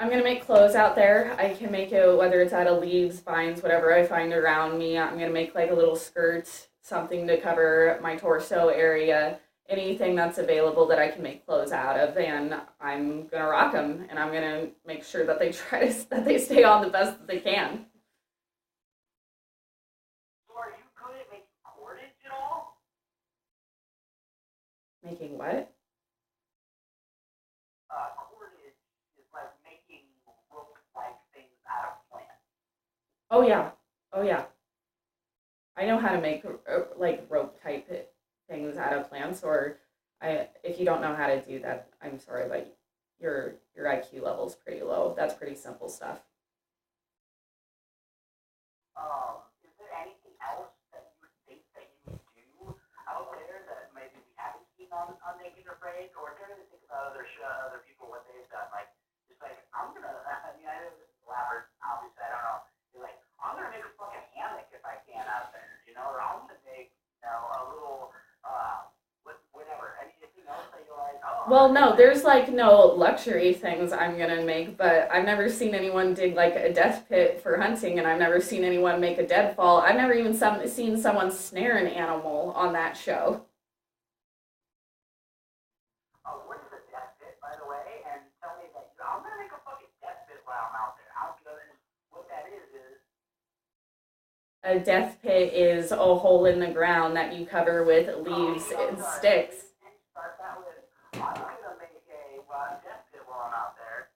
I'm gonna make clothes out there. I can make it whether it's out of leaves, vines, whatever I find around me. I'm gonna make like a little skirt, something to cover my torso area, anything that's available that I can make clothes out of, and I'm gonna rock them. And I'm gonna make sure that they that they stay on the best that they can. So are you good at making cordage at all? Making what? Cordage is like making rope-like things out of plants. Oh yeah, oh yeah. I know how to make like rope type things out of plants. Or I, if you don't know how to do that, I'm sorry, but your IQ level's pretty low. That's pretty simple stuff. Is there anything else that you would think that you would do out there that maybe we haven't seen on Naked or Afraid? Or trying to think about other people, what they've done. Like, just like, I'm gonna, I mean, I know this is elaborate, obviously, I don't know. You're like, I'm gonna make a fucking hammock if I can out there, or I'm gonna make, a little, whatever. Anything else that you're like, oh, I'm Well, gonna make no, like, there's like no luxury things I'm gonna make, but I've never seen anyone dig like a death pit for hunting, and I've never seen anyone make a deadfall. I've never even seen someone snare an animal on that show. what is a death pit, by the way? And tell me that I'm gonna make a fucking death pit while I'm out there. I don't know what that is. A death pit is a hole in the ground that you cover with Oh, leaves I'm and sorry. sticks. Can you start that with? I'm gonna make a death pit while I'm out there.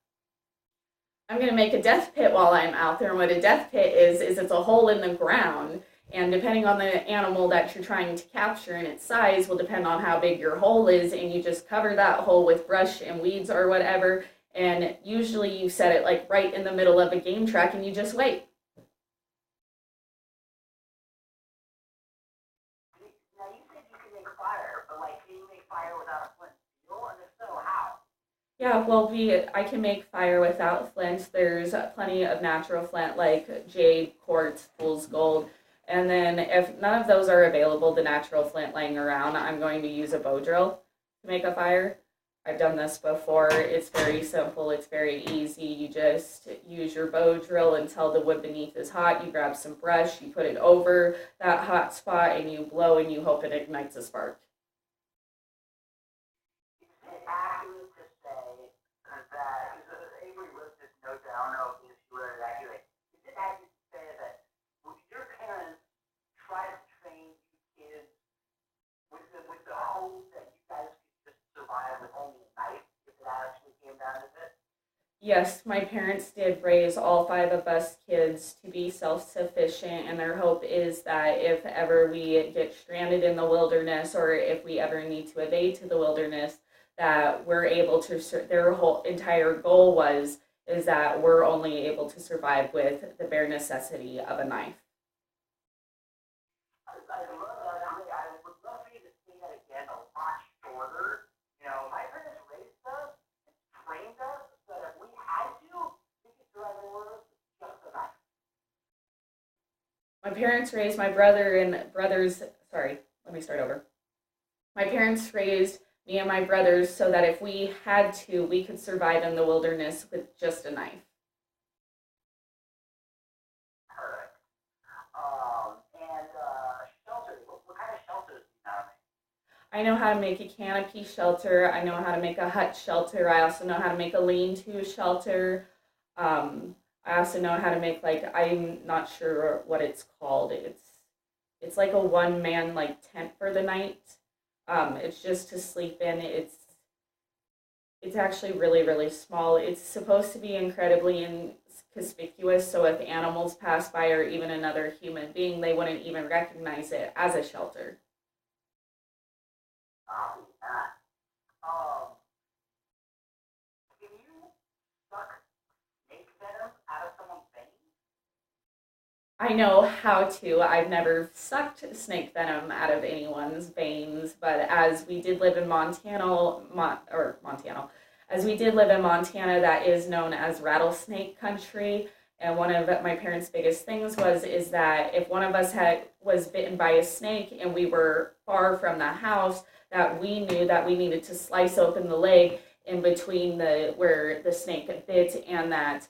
I'm going to make a death pit while I'm out there. And what a death pit is it's a hole in the ground. And depending on the animal that you're trying to capture and its size will depend on how big your hole is. And you just cover that hole with brush and weeds or whatever. And usually you set it like right in the middle of a game track and you just wait. Now you said you can make fire, but like, can you make fire without a flint and steel? And if so, how? Yeah, well, I can make fire without flint. There's plenty of natural flint like jade, quartz, fool's gold. And then if none of those are available, the natural flint laying around, I'm going to use a bow drill to make a fire. I've done this before. It's very simple. It's very easy. You just use your bow drill until the wood beneath is hot. You grab some brush, you put it over that hot spot, and you blow and you hope it ignites a spark. Is it accurate to say that Avery wrote this note that I don't know if you wrote it accurate. Is it accurate to say that would your parents try to train you kids with the hope that you guys could just survive with only a knife if it actually came down to it? Yes, my parents did raise all five of us kids to be self sufficient, and their hope is that if ever we get stranded in the wilderness or if we ever need to evade to the wilderness, that we're able to, their whole entire goal was, is that we're only able to survive with the bare necessity of a knife. I love that. I would love for you to say that again a lot shorter. My parents raised us and trained us so that if we had to, we could survive the world with just a knife. My parents raised my brother and brothers, sorry, let me start over. My parents raised me and my brothers so that if we had to, we could survive in the wilderness with just a knife. Perfect. And shelter. What kind of shelters do you know? I know how to make a canopy shelter. I know how to make a hut shelter. I also know how to make a lean-to shelter. I also know how to make like, I'm not sure what it's called. It's like a one man like tent for the night. It's just to sleep in. It's actually really really small. It's supposed to be incredibly inconspicuous, so if animals pass by or even another human being, they wouldn't even recognize it as a shelter. Yeah. Um, can you suck snake venom out of someone's veins? I know how to. I've never sucked snake venom out of anyone's veins, but as we did live in Montana, as we did live in Montana, that is known as rattlesnake country. And one of my parents' biggest things is that if one of us was bitten by a snake and we were far from the house, that we knew that we needed to slice open the leg in between the where the snake bit, and that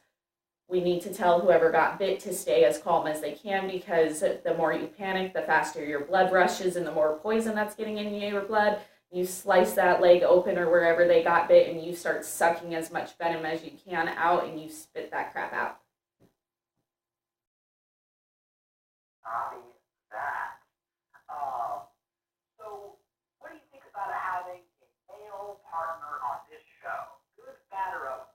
we need to tell whoever got bit to stay as calm as they can, because the more you panic, the faster your blood rushes and the more poison that's getting in your blood. You slice that leg open or wherever they got bit, and you start sucking as much venom as you can out, and you spit that crap out. Copy that. Um, so, what do you think about having a male partner on this show? Good, bad, or ugly?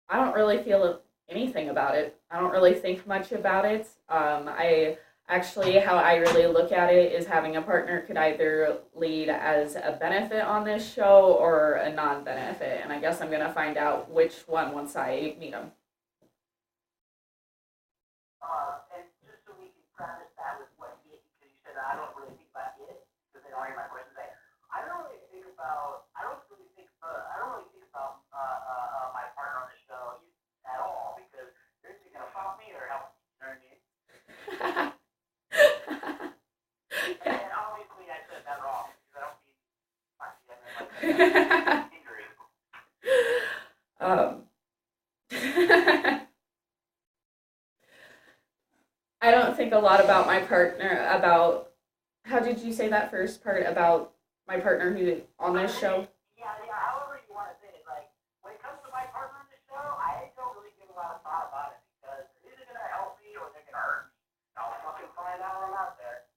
I don't really feel anything about it. I don't really think much about it. I actually, how I really look at it is having a partner could either lead as a benefit on this show or a non benefit. And I guess I'm going to find out which one once I meet them. And just so we can preface that with what it, because you said I don't really think about it, because they don't hear my questions. I don't really think about, I don't really think about my partner on the show at all, because they're either gonna fuck me or help me. You know what I mean? And obviously I said that wrong, because I don't mean fuck you, I mean like injury. um, I don't think a lot about my partner, about, how did you say that first part about my partner who on this show? Yeah, however you want to say it. Like, when it comes to my partner on the show, I don't really give a lot of thought about it, because they're either going to help me or they're going to hurt me. I'll fucking find out when I'm out there.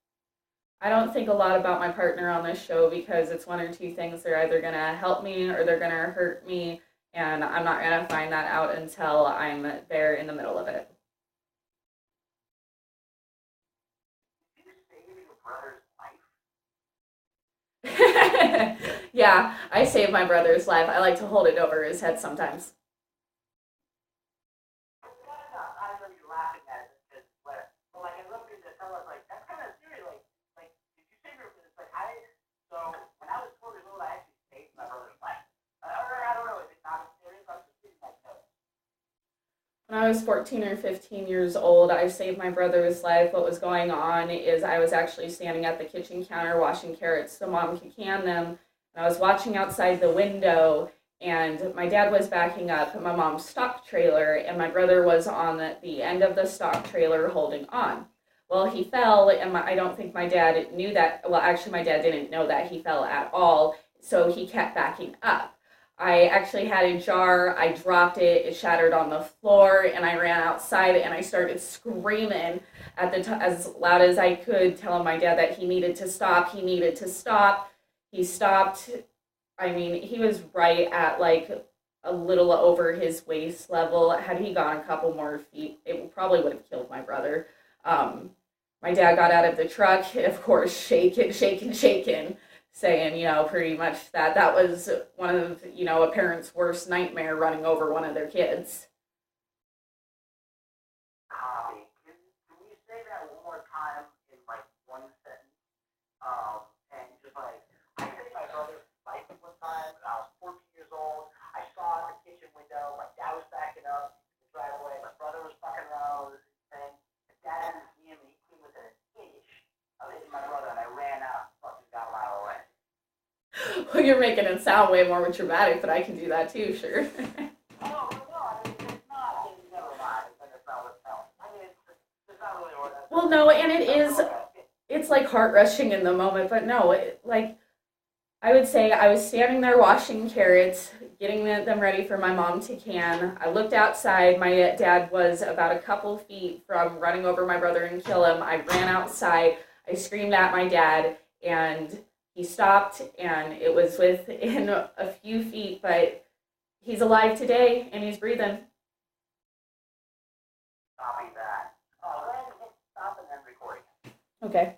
I don't think a lot about my partner on this show because it's one or two things. They're either going to help me or they're going to hurt me, and I'm not going to find that out until I'm there in the middle of it. Did you save your brother's life? Yeah, I saved my brother's life. I like to hold it over his head sometimes. I know you're laughing at it, because, but like, I love you to tell us, like, that's kind of serious. Like, did you save your, it's like, so when I was 4 years old, I actually saved my brother's life. Or, I don't know, is it not as serious? I'm just kidding, like, no. When I was 14 or 15 years old, I saved my brother's life. What was going on is I was actually standing at the kitchen counter washing carrots so mom could can them. And I was watching outside the window, and my dad was backing up my mom's stock trailer, and my brother was on the end of the stock trailer holding on. Well, he fell, and I don't think my dad knew that. Well, actually, my dad didn't know that he fell at all, so he kept backing up. I actually had a jar. I dropped it. It shattered on the floor, and I ran outside and I started screaming at as loud as I could, telling my dad that he needed to stop. He needed to stop. He stopped. I mean, he was right at like a little over his waist level. Had he gone a couple more feet, it probably would have killed my brother. Um, my dad got out of the truck, of course, shaking, shaking, shaking, saying, pretty much that was one of, a parent's worst nightmare, running over one of their kids. Copy. Can you say that one more time in, like, one sentence? And just like, I saved my brother's life one time when I was 14 years old. I saw in the kitchen window, my dad was backing up the driveway, my brother was fucking around with his thing. My dad didn't see him, and he came within an inch of hitting my brother, and I ran out and fucking got him out of the way. Well, you're making it sound way more dramatic, but I can do that too, sure. Oh, no, I mean, it's not, I mean, never mind, then it's not what's else. I mean, it's not really what that's Well, no, and it's like heart rushing in the moment, but no, like, I would say I was standing there washing carrots, getting them ready for my mom to can. I looked outside. My dad was about a couple feet from running over my brother and kill him. I ran outside. I screamed at my dad, and he stopped, and it was within a few feet, but he's alive today, and he's breathing. Copy that. Go ahead and hit stop and then recording. Okay.